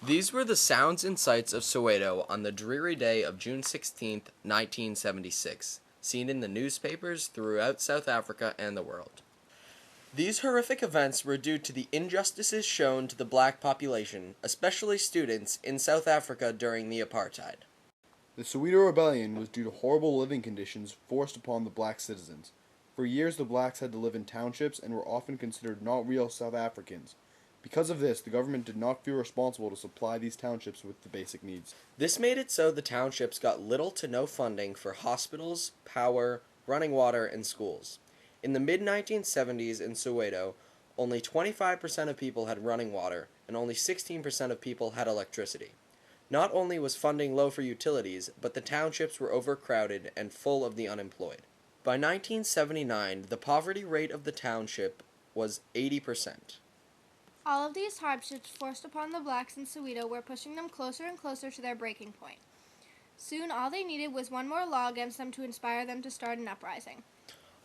These were the sounds and sights of Soweto on the dreary day of June 16th, 1976, seen in the newspapers throughout South Africa and the world. These horrific events were due to the injustices shown to the black population, especially students, in South Africa during the apartheid. The Soweto Rebellion was due to horrible living conditions forced upon the black citizens. For years, the blacks had to live in townships and were often considered not real South Africans. Because of this, the government did not feel responsible to supply these townships with the basic needs. This made it so the townships got little to no funding for hospitals, power, running water, and schools. In the mid-1970s in Soweto, only 25% of people had running water, and only 16% of people had electricity. Not only was funding low for utilities, but the townships were overcrowded and full of the unemployed. By 1979, the poverty rate of the township was 80%. All of these hardships forced upon the blacks in Soweto were pushing them closer and closer to their breaking point. Soon, all they needed was one more law against them to inspire them to start an uprising.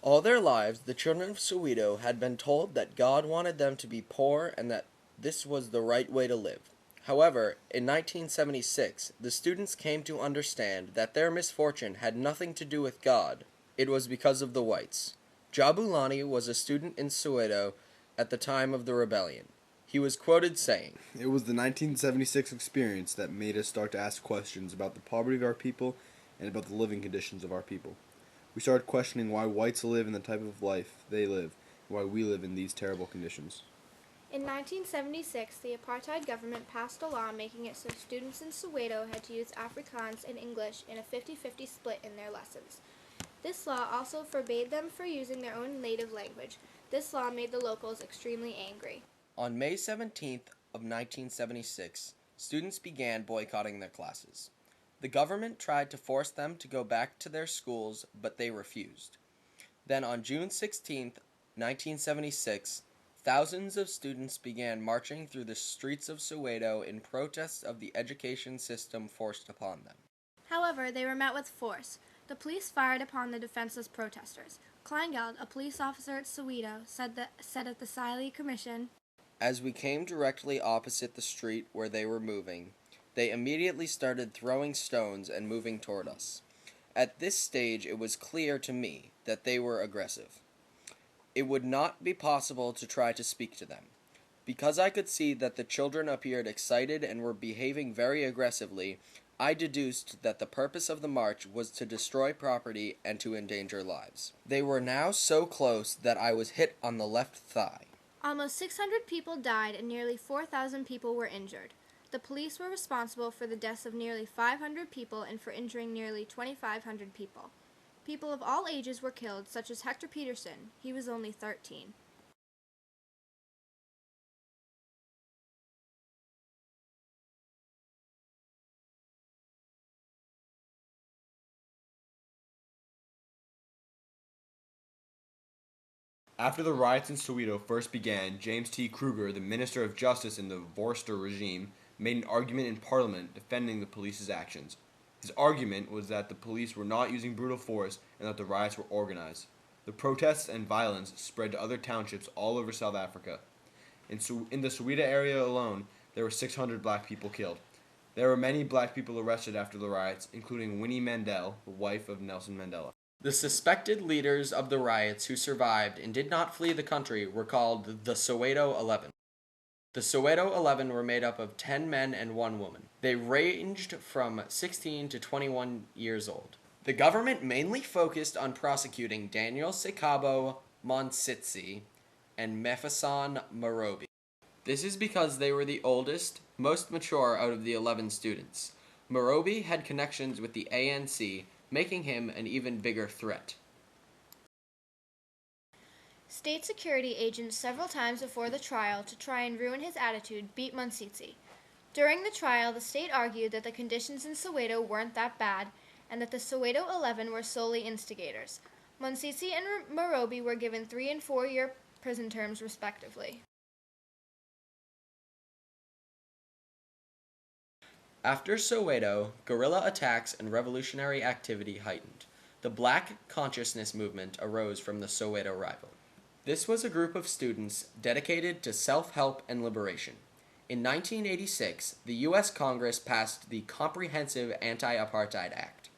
All their lives, the children of Soweto had been told that God wanted them to be poor and that this was the right way to live. However, in 1976, the students came to understand that their misfortune had nothing to do with God. It was because of the whites. Jabulani was a student in Soweto at the time of the rebellion. He was quoted saying, It was the 1976 experience that made us start to ask questions about the poverty of our people and about the living conditions of our people. We started questioning why whites live in the type of life they live, and why we live in these terrible conditions. In 1976, the apartheid government passed a law making it so students in Soweto had to use Afrikaans and English in a 50-50 split in their lessons. This law also forbade them from using their own native language. This law made the locals extremely angry. On May 17th of 1976, students began boycotting their classes. The government tried to force them to go back to their schools, but they refused. Then on June 16th, 1976, thousands of students began marching through the streets of Soweto in protest of the education system forced upon them. However, they were met with force. The police fired upon the defenseless protesters. Kleingeld, a police officer at Soweto, said at the Siley Commission, As we came directly opposite the street where they were moving, they immediately started throwing stones and moving toward us. At this stage, it was clear to me that they were aggressive. It would not be possible to try to speak to them. Because I could see that the children appeared excited and were behaving very aggressively, I deduced that the purpose of the march was to destroy property and to endanger lives. They were now so close that I was hit on the left thigh. Almost 600 people died and nearly 4,000 people were injured. The police were responsible for the deaths of nearly 500 people and for injuring nearly 2,500 people. People of all ages were killed, such as Hector Peterson. He was only 13. After the riots in Soweto first began, James T. Kruger, the Minister of Justice in the Vorster regime, made an argument in Parliament defending the police's actions. His argument was that the police were not using brutal force and that the riots were organized. The protests and violence spread to other townships all over South Africa. In the Soweto area alone, there were 600 black people killed. There were many black people arrested after the riots, including Winnie Mandela, the wife of Nelson Mandela. The suspected leaders of the riots who survived and did not flee the country were called the Soweto 11. The Soweto 11 were made up of 10 men and 1 woman. They ranged from 16 to 21 years old. The government mainly focused on prosecuting Daniel Sekabo Monsitsi and Mefesan Marobi. This is because they were the oldest, most mature out of the 11 students. Marobi had connections with the ANC, making him an even bigger threat. State security agents several times before the trial to try and ruin his attitude beat Monsitsi. During the trial, the state argued that the conditions in Soweto weren't that bad and that the Soweto 11 were solely instigators. Monsitsi and Marobi were given 3 and 4 year prison terms respectively. After Soweto, guerrilla attacks and revolutionary activity heightened. The Black Consciousness movement arose from the Soweto rival. This was a group of students dedicated to self-help and liberation. In 1986, the U.S. Congress passed the Comprehensive Anti-Apartheid Act.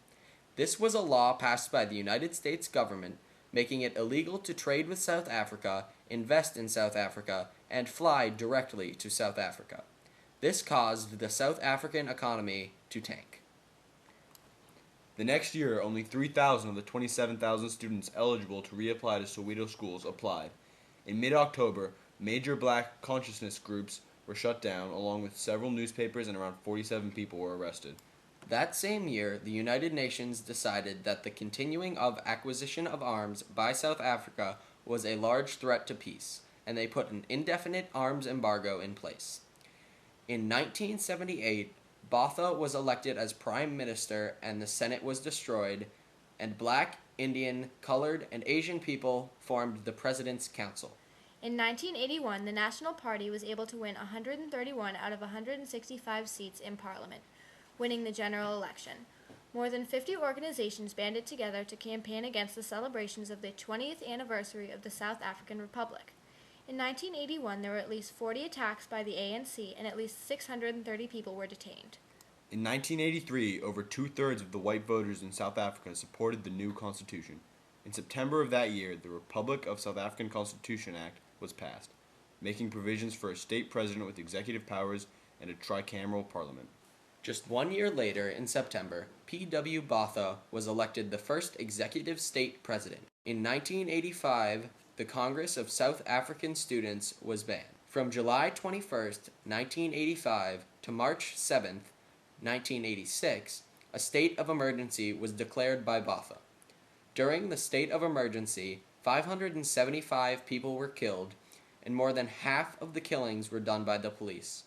This was a law passed by the United States government, making it illegal to trade with South Africa, invest in South Africa, and fly directly to South Africa. This caused the South African economy to tank. The next year, only 3,000 of the 27,000 students eligible to reapply to Soweto schools applied. In mid-October, major black consciousness groups were shut down, along with several newspapers, and around 47 people were arrested. That same year, the United Nations decided that the continuing of acquisition of arms by South Africa was a large threat to peace, and they put an indefinite arms embargo in place. In 1978, Botha was elected as Prime Minister and the Senate was destroyed, and black, Indian, colored, and Asian people formed the President's Council. In 1981, the National Party was able to win 131 out of 165 seats in Parliament, winning the general election. More than 50 organizations banded together to campaign against the celebrations of the 20th anniversary of the South African Republic. In 1981, there were at least 40 attacks by the ANC and at least 630 people were detained. In 1983, over two-thirds of the white voters in South Africa supported the new constitution. In September of that year, the Republic of South African Constitution Act was passed, making provisions for a state president with executive powers and a tricameral parliament. Just 1 year later, in September, P.W. Botha was elected the first executive state president. In 1985, the Congress of South African Students was banned. From July 21, 1985 to March 7, 1986, a state of emergency was declared by Botha. During the state of emergency, 575 people were killed, and more than half of the killings were done by the police.